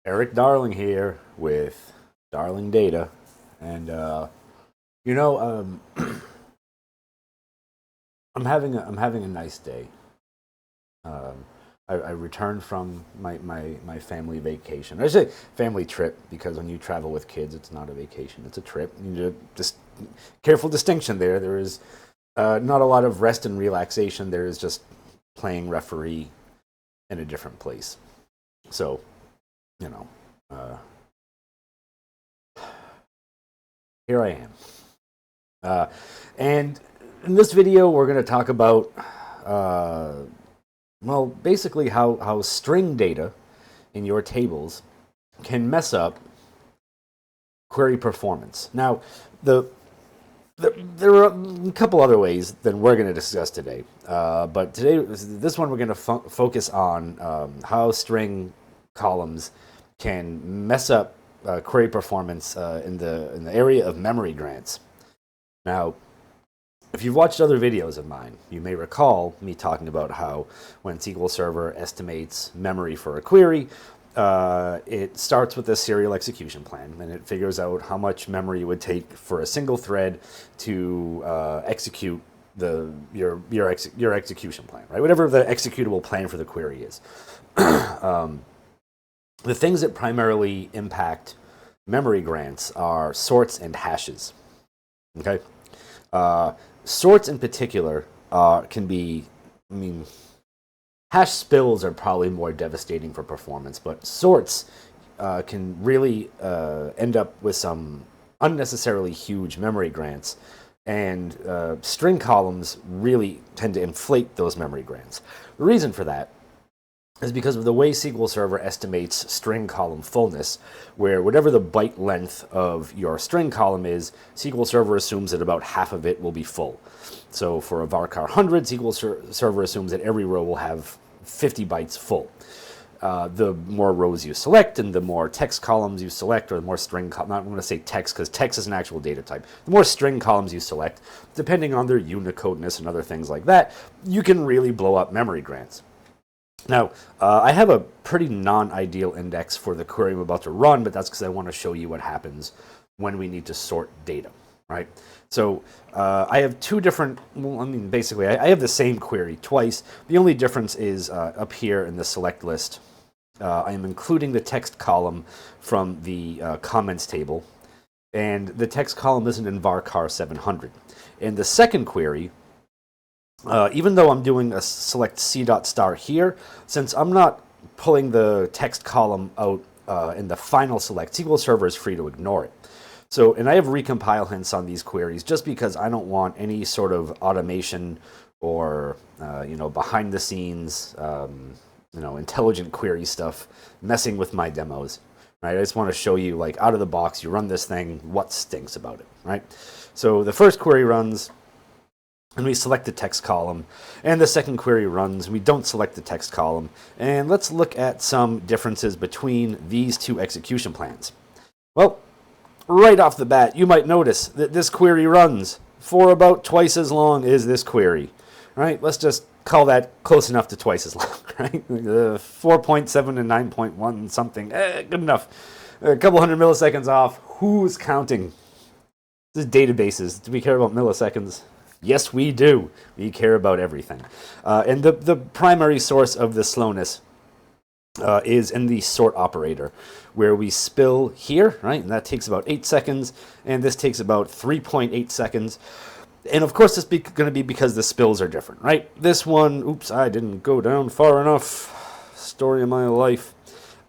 Eric Darling here with Darling Data, and you know, I'm having a nice day. Um, I returned from my family vacation. I say family trip because when you travel with kids, it's not a vacation; it's a trip. You need to just careful distinction there. There is not a lot of rest and relaxation. There is just playing referee in a different place. So you know. Uh, Here I am. Uh, and in this video, we're going to talk about, uh, well, basically how string data in your tables can mess up query performance. Now, the, there are a couple other ways than we're going to discuss today. But today, this one, we're going to focus on how string columns can mess up query performance in the area of memory grants. Now, if you've watched other videos of mine, you may recall me talking about how when SQL Server estimates memory for a query, it starts with a serial execution plan, and it figures out how much memory it would take for a single thread to execute your execution plan, right? Whatever the executable plan for the query is. The things that primarily impact memory grants are sorts and hashes. Okay, sorts in particular can be, I mean, hash spills are probably more devastating for performance, but sorts can really end up with some unnecessarily huge memory grants, and string columns really tend to inflate those memory grants. The reason for that is because of the way SQL Server estimates string column fullness, where whatever the byte length of your string column is, SQL Server assumes that about half of it will be full. So for a varchar 100, SQL Server assumes that every row will have 50 bytes full. The more rows you select and the more text columns you select, or the more string columns, I'm going to say text because text is an actual data type, the more string columns you select, depending on their Unicodeness and other things like that, you can really blow up memory grants. Now, I have a pretty non-ideal index for the query I'm about to run, but that's because I want to show you what happens when we need to sort data, right? So I have two different, well, I mean, basically, I have the same query twice. The only difference is up here in the select list, I am including the text column from the comments table, and the text column isn't in varchar 700. In the second query, even though I'm doing a select c dot star here, since I'm not pulling the text column out in the final select, SQL Server is free to ignore it. So, and I have recompile hints on these queries just because I don't want any sort of automation or behind the scenes intelligent query stuff messing with my demos. Right? I just want to show you, like, out of the box, you run this thing, what stinks about it, right? So the first query runs, and we select the text column, and the second query runs, and we don't select the text column. And let's look at some differences between these two execution plans. Well, right off the bat, you might notice that this query runs for about twice as long as this query, right? Let's just call that close enough to twice as long, right? 4.7 and 9.1 something, good enough. A couple hundred milliseconds off, who's counting? This is databases. Do we care about milliseconds? Yes, we do. We care about everything. And the primary source of the slowness is in the sort operator, where we spill here, right? And that takes about 8 seconds, and this takes about 3.8 seconds. And of course, this is going to be because the spills are different, right? This one, oops, I didn't go down far enough. Story of my life.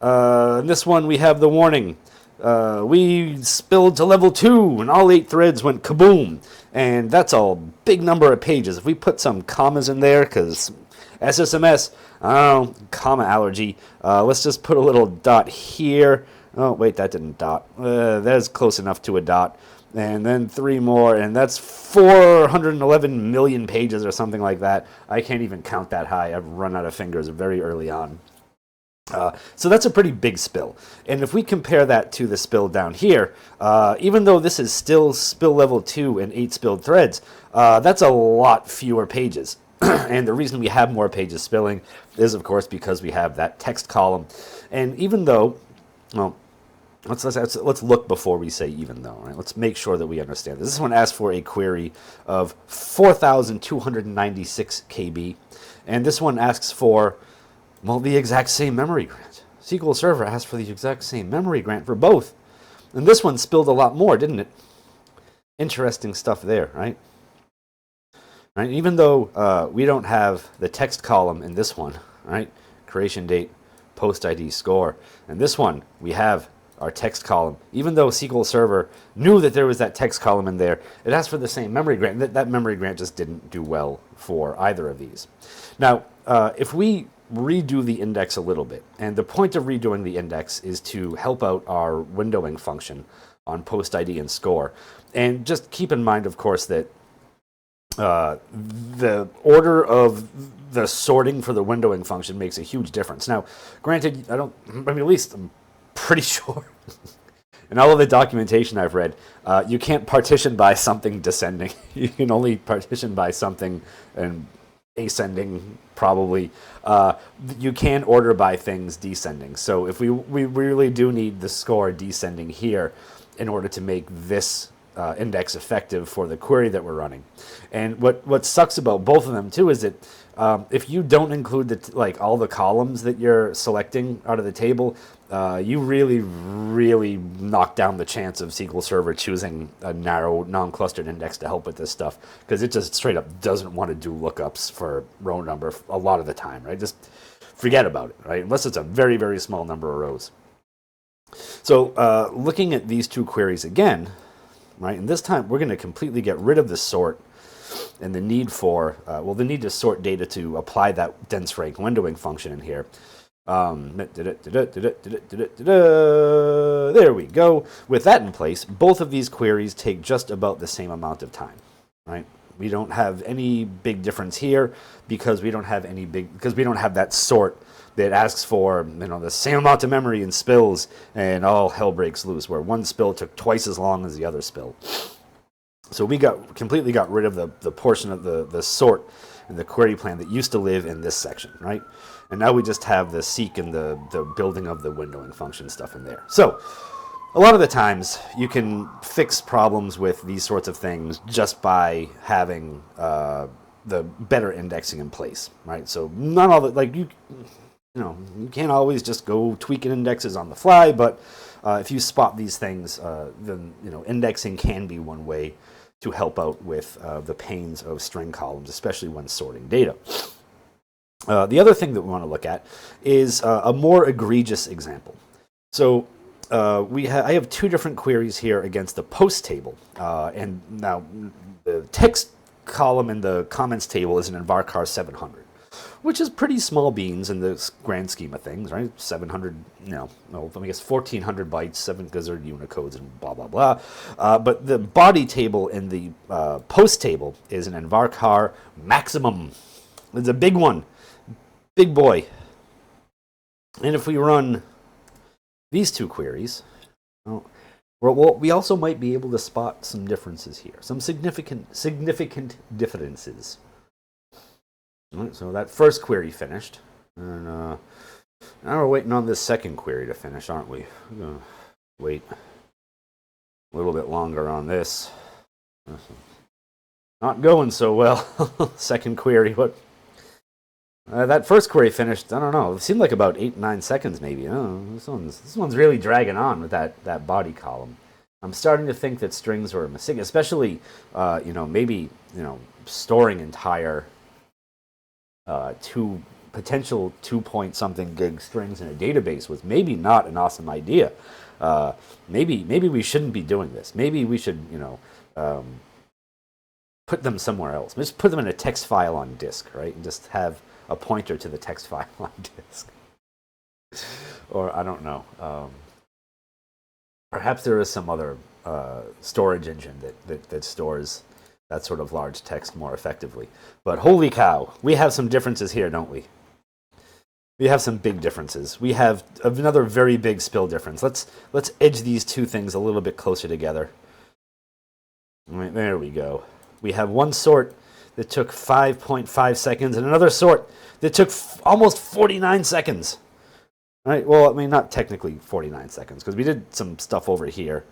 In this one, we have the warning. We spilled to level 2, and all 8 threads went kaboom. And that's a big number of pages. If we put some commas in there, because SSMS, I don't know, comma allergy, let's just put a little dot here. Oh, wait, that didn't dot. That's close enough to a dot. And then 3 more, and that's 411 million pages or something like that. I can't even count that high. I've run out of fingers very early on. So that's a pretty big spill. And if we compare that to the spill down here, even though this is still spill level 2 and 8 spilled threads, that's a lot fewer pages. And the reason we have more pages spilling is, of course, because we have that text column. And even though Well, let's look before we say even though. Right? Let's make sure that we understand this. This one asks for a query of 4,296 KB, and this one asks for, well, the exact same memory grant. SQL Server asked for the exact same memory grant for both, and this one spilled a lot more, didn't it? Interesting stuff there, right? Right. Even though we don't have the text column in this one, right? Creation date, post ID, score, and this one we have our text column. Even though SQL Server knew that there was that text column in there, it asked for the same memory grant. That memory grant just didn't do well for either of these. Now, if we redo the index a little bit, and the point of redoing the index is to help out our windowing function on post ID and score. And just keep in mind, of course, that the order of the sorting for the windowing function makes a huge difference. Now, granted, at least I'm pretty sure in all of the documentation I've read, you can't partition by something descending. You can only partition by something and ascending, probably. You can order by things descending. So if we really do need the score descending here in order to make this index effective for the query that we're running. And what sucks about both of them too is that if you don't include all the columns that you're selecting out of the table, you really knock down the chance of SQL Server choosing a narrow, non-clustered index to help with this stuff, because it just straight up doesn't want to do lookups for row number a lot of the time, right? Just forget about it, right? Unless it's a very, very small number of rows. So looking at these two queries again, right, and this time we're going to completely get rid of the sort and the need for, the need to sort data to apply that dense rank windowing function in here. There we go. With that in place, both of these queries take just about the same amount of time, right? We don't have any big difference here because we don't have that sort that asks for the same amount of memory and spills, and all hell breaks loose, where one spill took twice as long as the other spill. So we completely got rid of the portion of the sort and the query plan that used to live in this section, right? And now we just have the seek and the building of the windowing function stuff in there. So a lot of the times you can fix problems with these sorts of things just by having the better indexing in place, right? So not all the, you can't always just go tweaking indexes on the fly, but if you spot these things, then indexing can be one way to help out with the pains of string columns, especially when sorting data. The other thing that we want to look at is a more egregious example. So I have two different queries here against the post table, and now the text column in the comments table is an varchar 700. Which is pretty small beans in the grand scheme of things, right? 700, I guess 1,400 bytes, 7 because they're Unicodes and blah, blah, blah. But the body table in the post table is an varchar maximum. It's a big one, big boy. And if we run these two queries, we also might be able to spot some differences here, some significant differences. So that first query finished, and now we're waiting on this second query to finish, aren't we? We're going to wait a little bit longer on this. Not going so well. Second query, what? That first query finished, I don't know, it seemed like about 8-9 seconds maybe. This one's really dragging on with that body column. I'm starting to think that strings were a mistake, especially, maybe storing entire potential 2-point-something gig strings in a database was maybe not an awesome idea. Maybe we shouldn't be doing this. Maybe we should, put them somewhere else. Just put them in a text file on disk, right? And just have a pointer to the text file on disk. Or I don't know. Perhaps there is some other storage engine that stores that sort of large text more effectively. But holy cow, we have some differences here, don't we? We have some big differences. We have another very big spill difference. Let's edge these two things a little bit closer together. All right, there we go. We have one sort that took 5.5 seconds and another sort that took almost 49 seconds. right? Well, I mean, not technically 49 seconds, because we did some stuff over here,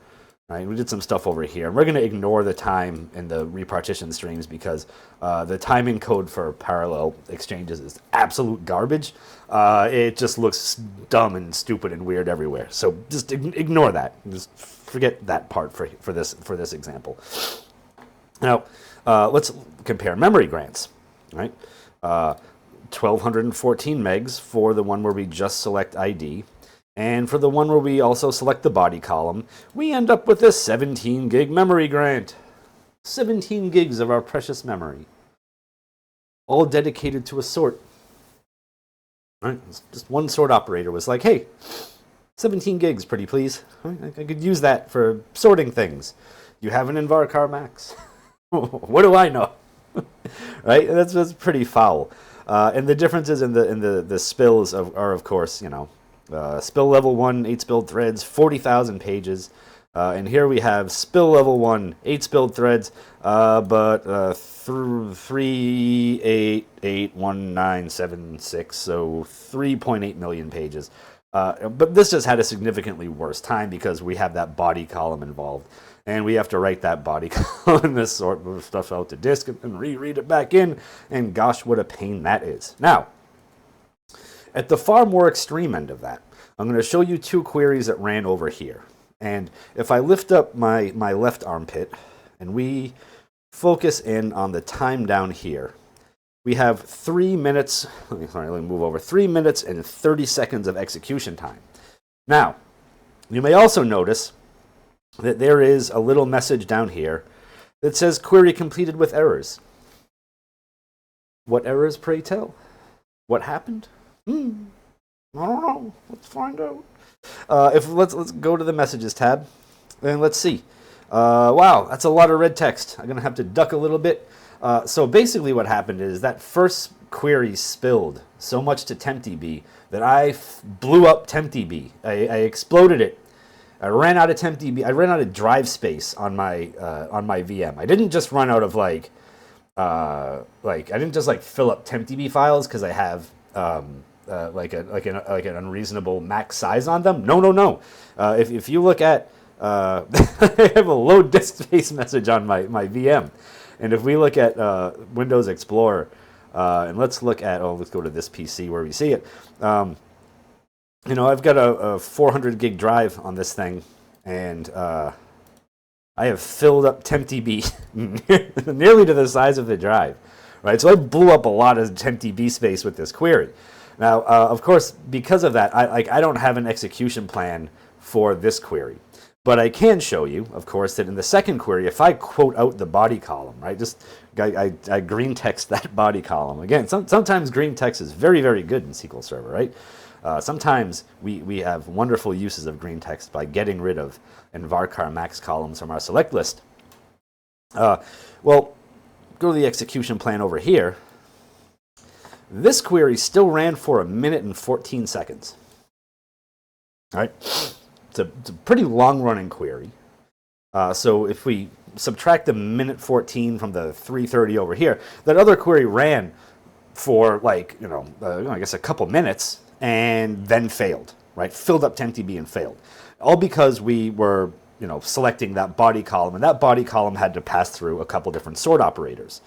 right? We did some stuff over here. And we're going to ignore the time in the repartition streams because the timing code for parallel exchanges is absolute garbage. It just looks dumb and stupid and weird everywhere. So just ignore that. Just forget that part for this example. Now, let's compare memory grants, right? 1214 megs for the one where we just select ID. And for the one where we also select the body column, we end up with a 17 gig memory grant. 17 gigs of our precious memory. All dedicated to a sort. Right? Just one sort operator was like, hey, 17 gigs, pretty please. I could use that for sorting things. You have an Invarcar Max. What do I know? Right? That's pretty foul. And the differences in the spills are, of course, you know, spill level 1, 8 spilled threads, 40,000 pages. And here we have spill level 1, 8 spilled threads, but 3881976, so 3.8 million pages. But this just had a significantly worse time because we have that body column involved. And we have to write that body column, this sort of stuff out to disk and reread it back in. And gosh, what a pain that is. Now, at the far more extreme end of that, I'm going to show you two queries that ran over here. And if I lift up my left armpit and we focus in on the time down here, we have 3 minutes, let me move over, 3 minutes and 30 seconds of execution time. Now, you may also notice that there is a little message down here that says query completed with errors. What errors, pray tell? What happened? I don't know. Let's find out. Let's go to the messages tab and let's see. Wow, that's a lot of red text. I'm gonna have to duck a little bit. So basically, what happened is that first query spilled so much to TempDB that I blew up TempDB. I exploded it. I ran out of TempDB. I ran out of drive space on my VM. I didn't just run out of I didn't just fill up TempDB files because I have like an unreasonable max size on them. No. If you look at I have a low disk space message on my VM, and if we look at Windows Explorer and let's look at let's go to this PC where we see it. You know, I've got a 400 gig drive on this thing, and I have filled up TempDB nearly to the size of the drive, right? So I blew up a lot of TempDB space with this query. Now, of course, because of that, I don't have an execution plan for this query. But I can show you, of course, that in the second query, if I quote out the body column, right, I green text that body column. Again, sometimes green text is very, very good in SQL Server, right? Sometimes we have wonderful uses of green text by getting rid of Invarcar Max columns from our select list. Well, go to the execution plan over here. This query still ran for 1 minute and 14 seconds. All right, it's a pretty long-running query. So if we subtract the 1:14 from the 3:30 over here, that other query ran for I guess a couple minutes and then failed. Right, filled up TempDB and failed, all because we were selecting that body column, and that body column had to pass through a couple different sort operators.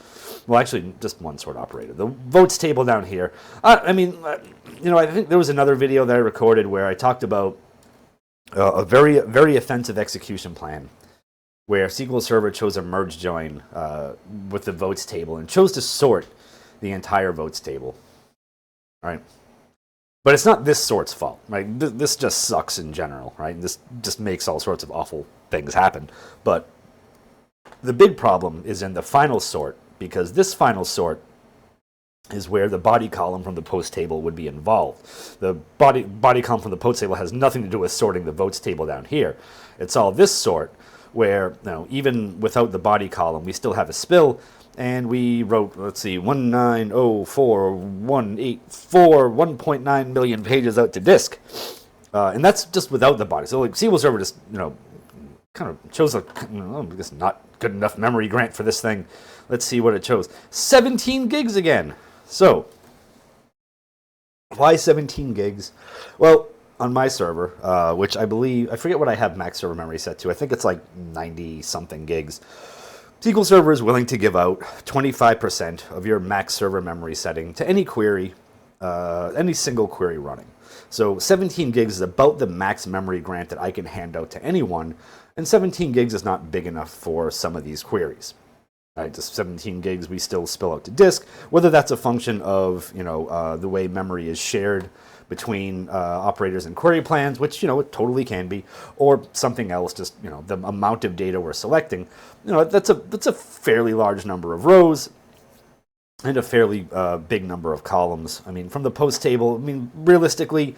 Well, actually, just one sort operator. The votes table down here. I think there was another video that I recorded where I talked about a very, very offensive execution plan where SQL Server chose a merge join with the votes table and chose to sort the entire votes table. All right. But it's not this sort's fault, right? This just sucks in general, right? This just makes all sorts of awful things happen. But the big problem is in the final sort, because this final sort is where the body column from the post table would be involved. The body column from the post table has nothing to do with sorting the votes table down here. It's all this sort where even without the body column, we still have a spill. And we wrote, 1904184, 1.9 million pages out to disk. And that's just without the body. So SQL Server just, kind of chose I guess not good enough memory grant for this thing. Let's see what it chose. 17 gigs again. So, why 17 gigs? Well, on my server, which I believe, I forget what I have max server memory set to. I think it's like 90 something gigs. SQL Server is willing to give out 25% of your max server memory setting to any query, any single query running. So 17 gigs is about the max memory grant that I can hand out to anyone, and 17 gigs is not big enough for some of these queries. Right, just 17 gigs we still spill out to disk, whether that's a function of the way memory is shared between operators and query plans, which it totally can be, or something else, just the amount of data we're selecting. That's a fairly large number of rows and a fairly big number of columns. I mean, from the post table, I mean, realistically,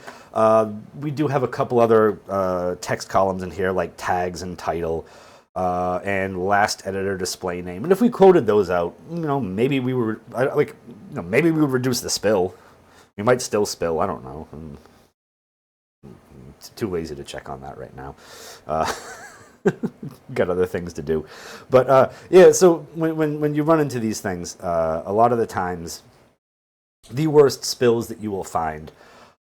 we do have a couple other text columns in here, like tags and title, and last editor display name. And if we quoted those out, maybe we were maybe we would reduce the spill. We might still spill. I don't know. I'm too lazy to check on that right now. Got other things to do. But yeah, so when you run into these things, a lot of the times, the worst spills that you will find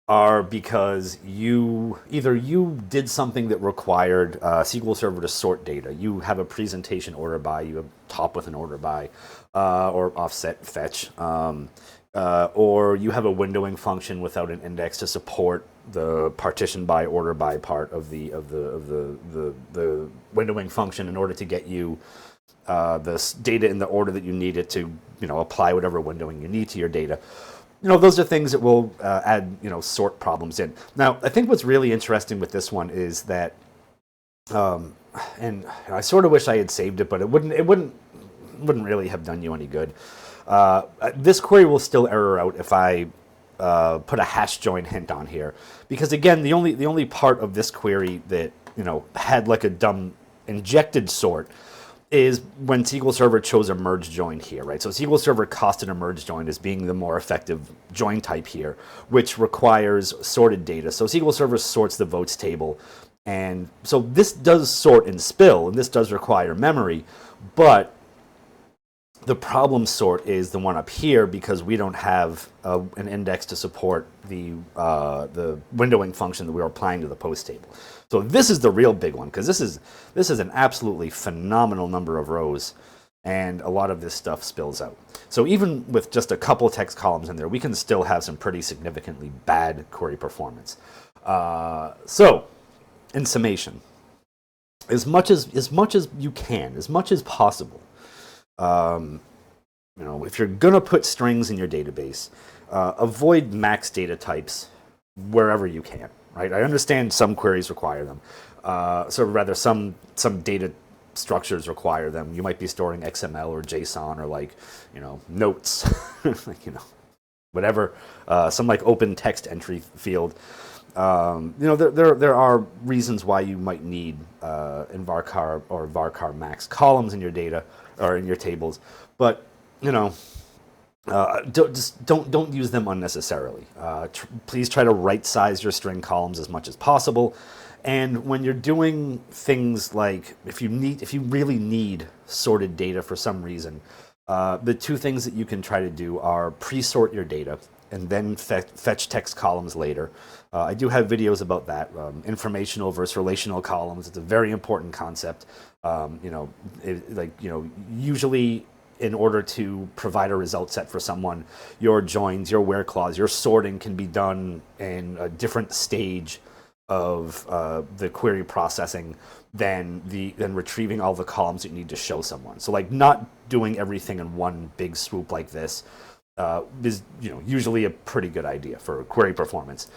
are because either you did something that required SQL Server to sort data. You have a presentation order by, you have top with an order by, or offset fetch, or you have a windowing function without an index to support the partition by order by part of the windowing function in order to get you the data in the order that you need it to apply whatever windowing you need to your data. Those are things that will add, sort problems in. Now, I think what's really interesting with this one is that, and I sort of wish I had saved it, but it wouldn't really have done you any good. This query will still error out if I put a hash join hint on here, because again, the only part of this query that had like a dumb injected sort is when SQL Server chose a merge join here, right? So SQL Server costed a merge join as being the more effective join type here, which requires sorted data. So SQL Server sorts the votes table. And so this does sort and spill, and this does require memory, but the problem sort is the one up here because we don't have an index to support the windowing function that we are applying to the post table. So this is the real big one, because this is an absolutely phenomenal number of rows, and a lot of this stuff spills out. So even with just a couple text columns in there, we can still have some pretty significantly bad query performance. So, in summation, as much as you can, as much as possible, if you're gonna put strings in your database, avoid max data types wherever you can. Right? I understand some queries require them. Some data structures require them. You might be storing XML or JSON or notes, whatever. Some like open text entry field. There are reasons why you might need in varchar or varchar max columns in your data or in your tables, but don't use them unnecessarily. Please try to right size your string columns as much as possible. And when you're doing things like if you really need sorted data for some reason, the two things that you can try to do are pre-sort your data and then fetch text columns later. I do have videos about that. Informational versus relational columns. It's a very important concept. Usually, in order to provide a result set for someone, your joins, your where clause, your sorting can be done in a different stage of the query processing than retrieving all the columns that you need to show someone. So not doing everything in one big swoop like this is usually a pretty good idea for query performance.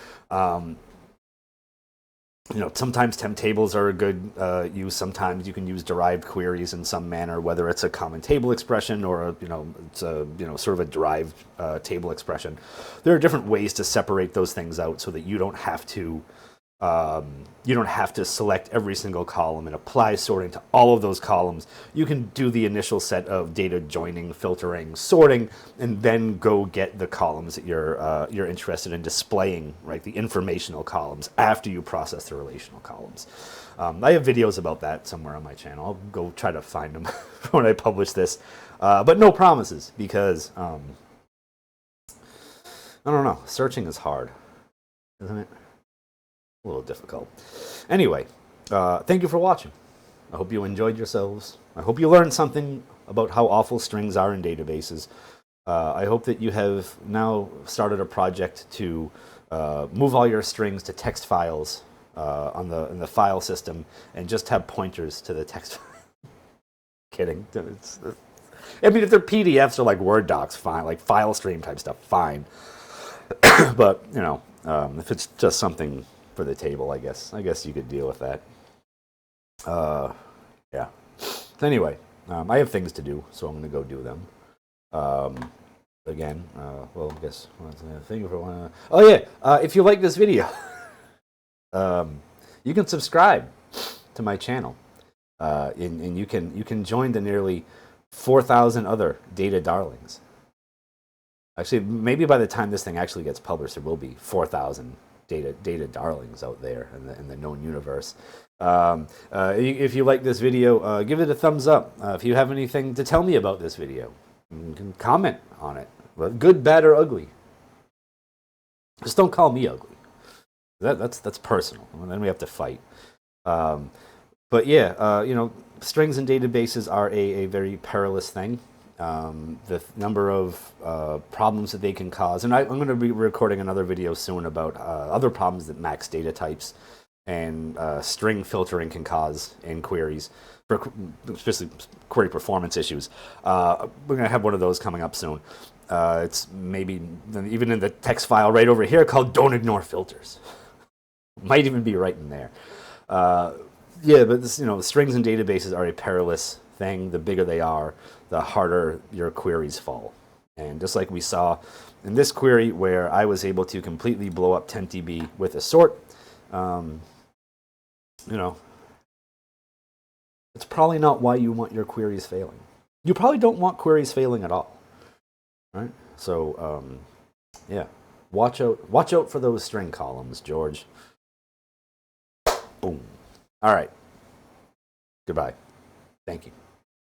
Sometimes temp tables are a good use. Sometimes you can use derived queries in some manner, whether it's a common table expression or it's a sort of a derived table expression. There are different ways to separate those things out so that you don't have to select every single column and apply sorting to all of those columns. You can do the initial set of data joining, filtering, sorting, and then go get the columns that you're interested in displaying, right? The informational columns after you process the relational columns. I have videos about that somewhere on my channel. I'll go try to find them when I publish this, but no promises because I don't know. Searching is hard, isn't it? a little difficult. Anyway, thank you for watching. I hope you enjoyed yourselves. I hope you learned something about how awful strings are in databases. I hope that you have now started a project to move all your strings to text files in the file system and just have pointers to the text file. Kidding. I mean, if they're PDFs or like Word docs, fine. Like file stream type stuff, fine. But, you know, if it's just something for the table, I guess you could deal with that. Yeah. Anyway, I have things to do, so I'm going to go do them. Again, well, I guess thank you for one. Oh yeah, if you like this video, you can subscribe to my channel, and you can join the nearly 4,000 other data darlings. Actually, maybe by the time this thing actually gets published, there will be 4,000 data darlings out there in the known universe. If you like this video, give it a thumbs up. If you have anything to tell me about this video, you can comment on it. Good, bad, or ugly. Just don't call me ugly. That's personal. And then we have to fight. But yeah, you know, strings and databases are a very perilous thing. The number of problems that they can cause, and I'm going to be recording another video soon about other problems that max data types and string filtering can cause in queries, especially query performance issues. We're going to have one of those coming up soon. It's maybe even in the text file right over here called "Don't Ignore Filters." Might even be right in there. Yeah, but this, you know, strings and databases are a perilous thing. The bigger they are, the harder your queries fall. And just like we saw in this query where I was able to completely blow up 10TB with a sort, you know, it's probably not why you want your queries failing. You probably don't want queries failing at all, right? So, yeah, watch out for those string columns, George. Boom. All right. Goodbye. Thank you.